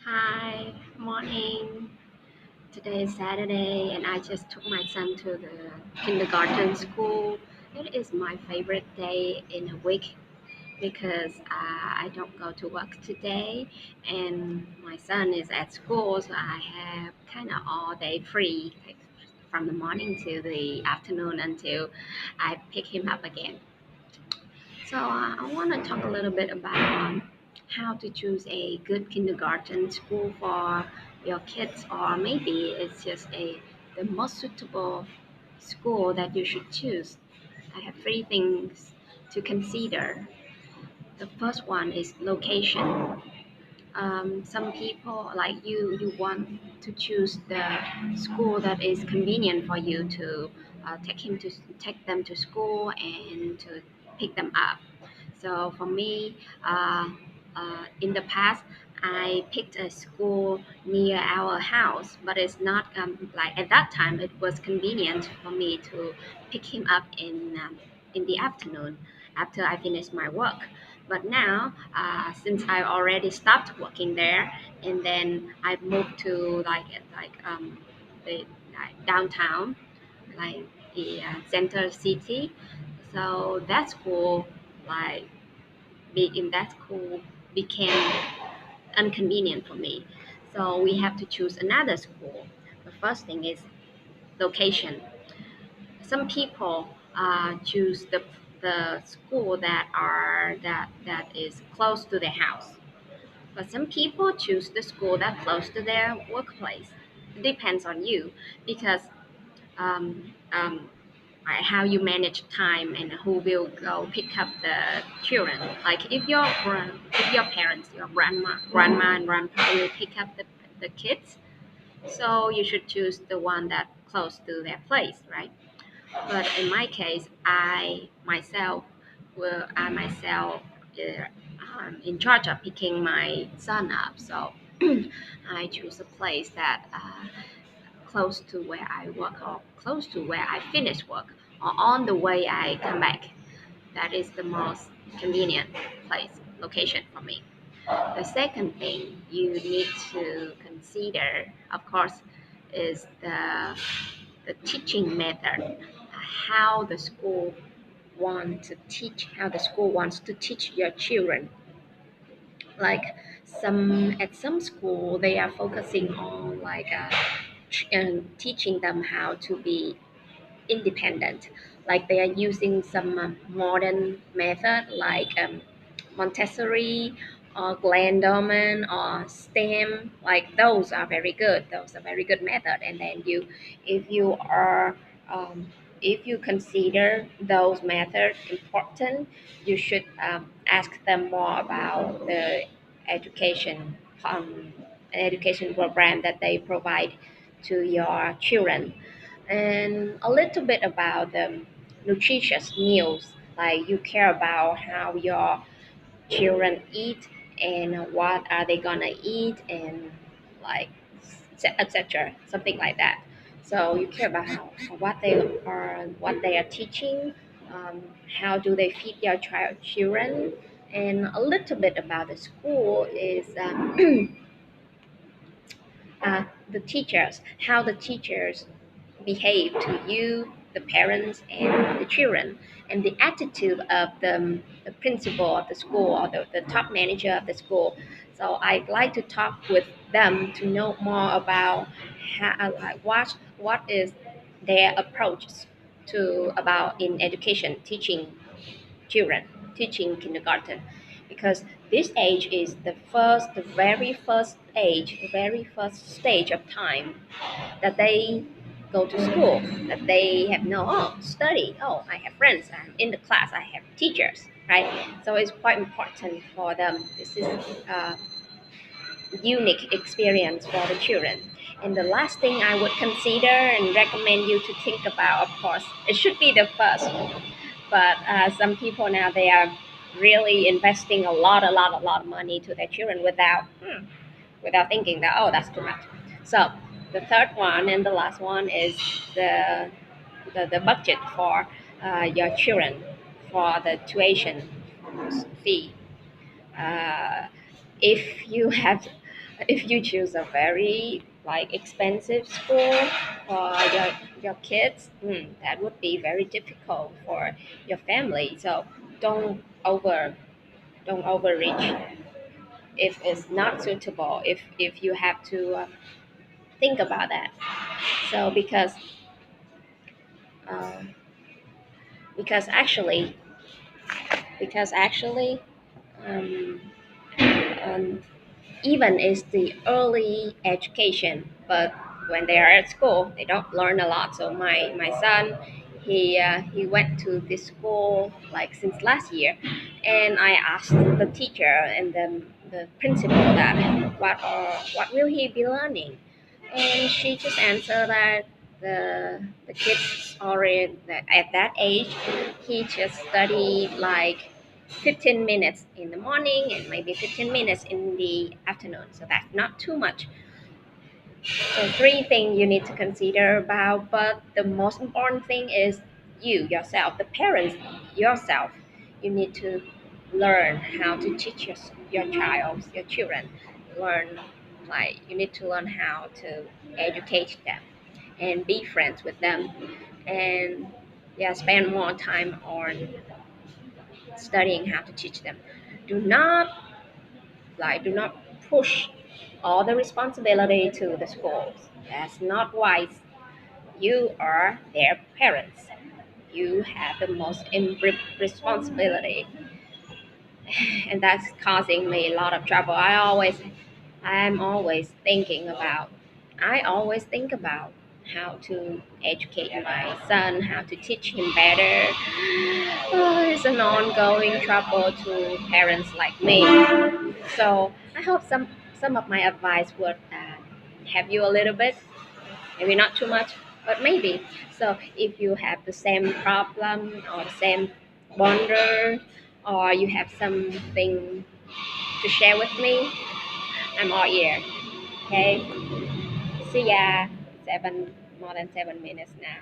Hi, morning. Today is Saturday, and I just took my son to the kindergarten school. It is my favorite day in a week because I don't go to work today, and my son is at school, so I have kind of all day free, like from the morning to the afternoon until I pick him up again. So I want to talk a little bit about how to choose a good kindergarten school for your kids, or maybe it's just the most suitable school that you should choose. I have three things to consider. The first one is location. Some people like you want to choose the school that is convenient for you to take them to school and to pick them up. So for me, in the past, I picked a school near our house, but it's not like at that time it was convenient for me to pick him up in the afternoon after I finished my work. But now, since I already stopped working there, and then I moved to the downtown, like the center city. So that school, like be in that school, became inconvenient for me. So we have to choose another school. The first thing is location. Some people choose the school that is close to their house, but some people choose the school that close to their workplace. It depends on you because um, um, how you manage time and who will go pick up the children. Like if your parents, your grandma and grandpa will pick up the kids, so you should choose the one that close to their place, right? But in my case, I myself in charge of picking my son up. So I choose a place that close to where I work or close to where I finish work or on the way I come back. That is the most convenient location for me. The second thing you need to consider, of course, is the teaching method, how the school how the school wants to teach your children. Like at some school, they are focusing on teaching them how to be independent. Like they are using some modern method like Montessori or Glenn Dorman or STEM. Like those are very good. Those are very good method. And then if you are if you consider those methods important, you should ask them more about the education um, education program that they provide to your children, and a little bit about the nutritious meals. Like you care about how your children eat and what are they gonna eat and like etc. Something like that. So you care about what they are teaching, how do they feed your children, and a little bit about the school is the teachers, how the teachers behave to you, the parents, and the children, and the attitude of the principal of the school or the top manager of the school. So I'd like to talk with them to know more about like what is their approach to about in education, teaching children, teaching kindergarten, because this age is the very first age, the very first stage of time that they go to school, that they have no study. Oh, I have friends. I'm in the class. I have teachers, right? So it's quite important for them. This is a unique experience for the children. And the last thing I would consider and recommend you to think about, of course, it should be the first. But some people now they are really investing a lot of money to their children without thinking that that's too much. So the third one and the last one is the the budget for your children for the tuition fee. Uh, if you have If you choose a very like expensive school for your kids, that would be very difficult for your family. So don't over don't overreach if it's not suitable. If you have to think about that. So um, because actually because actually um, um, even is the early education, but when they are at school they don't learn a lot. So my son, he went to this school like since last year, and I asked the teacher and the principal that what will he be learning, and she just answered that the kids already that at that age he just studied like 15 minutes in the morning and maybe 15 minutes in the afternoon. So that's not too much. So three things you need to consider about, but the most important thing is you yourself, the parents yourself. You need to learn how to teach your child, your children. Learn like you need to learn how to educate them and be friends with them, and yeah, spend more time on studying how to teach them. Do not push all the responsibility to the schools. That's not wise. You are their parents. You have the most responsibility, and that's causing me a lot of trouble. I'm always thinking about. I always think about how to educate my son, how to teach him better. Oh, it's an ongoing trouble to parents like me. So I hope some of my advice would help you a little bit, maybe not too much, but maybe. So if you have the same problem or the same wonder, or you have something to share with me, I'm all ear. Okay. See ya. 7 more than 7 minutes now.